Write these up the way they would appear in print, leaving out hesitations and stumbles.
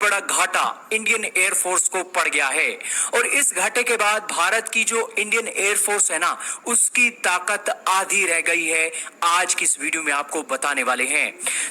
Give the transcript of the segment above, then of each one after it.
बड़ा घाटा Indian air force को पड़ गया है। और इस घाटे के बाद भारत की जो इंडियन एयरफोर्स है ना, उसकी ताकत आधी रह गई है। आज की इस वीडियो में आपको बताने वाले हैं।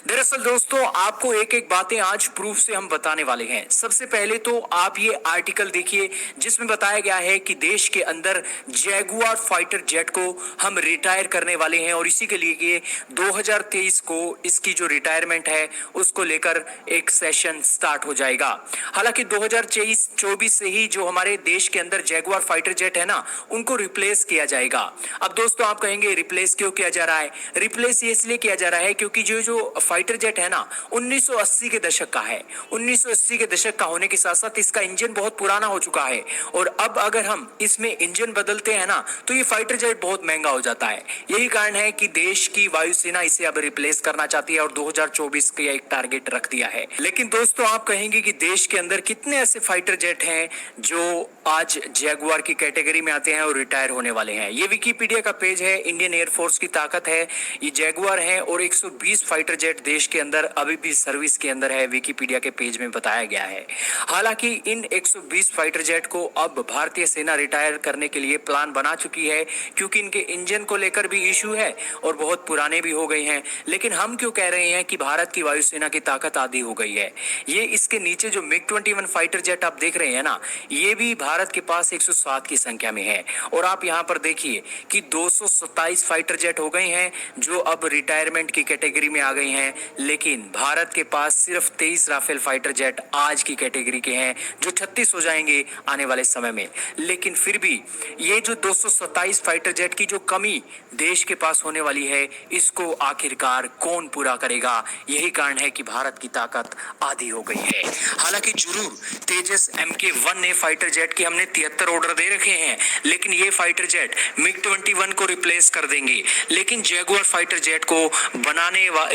दरअसल दोस्तों, आपको एक एक बातें आज प्रूफ से हम बताने वाले हैं। सबसे पहले तो आप ये आर्टिकल देखिए जिसमें बताया गया है कि देश के अंदर जैगुआर फाइटर जेट को हम रिटायर करने वाले हैं और इसी के लिए 2023 को इसकी जो रिटायरमेंट है उसको लेकर एक सेशन स्टार्ट हो जाएगा। हालांकि 2024 से ही जो हमारे देश के अंदर जैगुआर फाइटर जेट है ना, उनको रिप्लेस किया जाएगा। अब दोस्तों आप कहेंगे रिप्लेस क्यों किया जा रहा है? रिप्लेस इसलिए किया जा रहा है क्योंकि जो जो फाइटर जेट है ना 1980 के दशक का है। 1980 के दशक का होने के साथ साथ इसका इंजन बहुत पुराना हो चुका है और अब अगर हम इसमें इंजन बदलते हैं ना तो ये फाइटर जेट बहुत महंगा हो जाता है। यही कारण है कि देश की वायुसेना इसे अब रिप्लेस करना चाहती है और 2024 का एक टारगेट रख दिया है। लेकिन दोस्तों आप कहेंगे कि देश के अंदर कितने ऐसे फाइटर जेट हैं जो आज जैगुआर की कैटेगरी में आते हैं और रिटायर होने वाले हैं। ये विकिपीडिया का पेज है, इंडियन एयरफोर्स की ताकत है, ये जैगुआर है और 120 फाइटर जेट देश के अंदर अभी भी सर्विस के अंदर है, विकिपीडिया के पेज में बताया गया है। हालांकि इन 120 फाइटर जेट को अब भारतीय सेना रिटायर करने के लिए प्लान बना चुकी है क्योंकि इनके इंजन को लेकर भी इशू है और बहुत पुराने भी हो गए हैं। लेकिन हम क्यों कह रहे हैं कि भारत की वायुसेना की ताकत आधी हो गई है? ये इसके नीचे जो मिग 21 फाइटर जेट आप देख रहे हैं ना, ये भी भारत के पास 107 की संख्या में है। और आप यहाँ पर देखिए कि 227 फाइटर जेट हो गए हैं जो अब रिटायरमेंट की कैटेगरी में आ गई हैं। लेकिन भारत के पास सिर्फ 23 राफेल फाइटर जेट आज की कैटेगरी के हैं जो 36 हो जाएंगे आने वाले समय में। लेकिन फिर भी ये जो 227 फाइटर जेट की जो कमी देश के पास होने वाली है, इसको आखिरकार कौन पूरा करेगा? यही कारण है कि भारत की ताकत आधी हो गई है। हालांकि जरूर तेजस MK1 ने फाइटर जेट के हमने 73 ऑर्डर दे रखे हैं, लेकिन ये फाइटर जेट मिग 21 को रिप्लेस कर देंगे। लेकिन जैगुआर फाइटर जेट को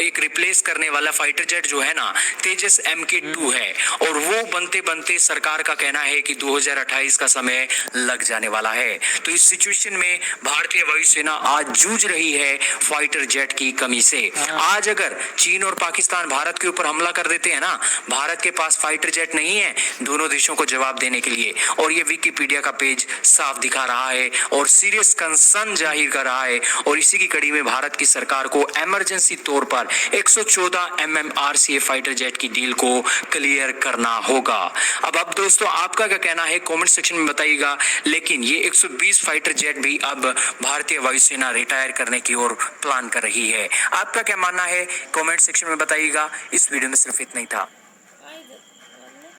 एक रिप्लेस करने वाला फाइटर जेट जो है ना, तेजस MK2 है और वो बनते बनते सरकार का कहना है कि 2028 का समय लग जाने वाला है। तो इस सिचुएशन में भारतीय वायुसेना आज जूझ रही है फाइटर जेट की कमी से। आज अगर चीन और पाकिस्तान भारत के ऊपर हमला कर देते हैं ना, भारत के पास फाइटर जेट नहीं है दोनों देशों को जवाब देने के लिए। और ये विकिपीडिया का पेज साफ दिखा रहा है और सीरियस कंसर्न जाहिर कर रहा है। और इसी की कड़ी में भारत की सरकार को इमरजेंसी तौर पर 114 MMRCA फाइटर जेट की डील को क्लियर करना होगा। अब दोस्तों आपका क्या कहना है कमेंट सेक्शन में बताइएगा। लेकिन ये 120 फाइटर जेट भी अब भारतीय वायुसेना रिटायर करने की ओर प्लान कर रही है। आपका क्या मानना है कमेंट सेक्शन में बताइएगा। इस वीडियो में सिर्फ इतना ही था।